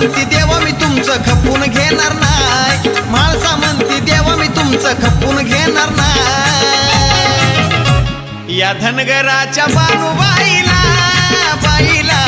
म्हणती देवा मी तुमचं खपून घेणार नाही, म्हाळसा म्हणती देवा मी तुमचं खपून घेणार नाही. या धनगराच्या बानूबाईला बाईला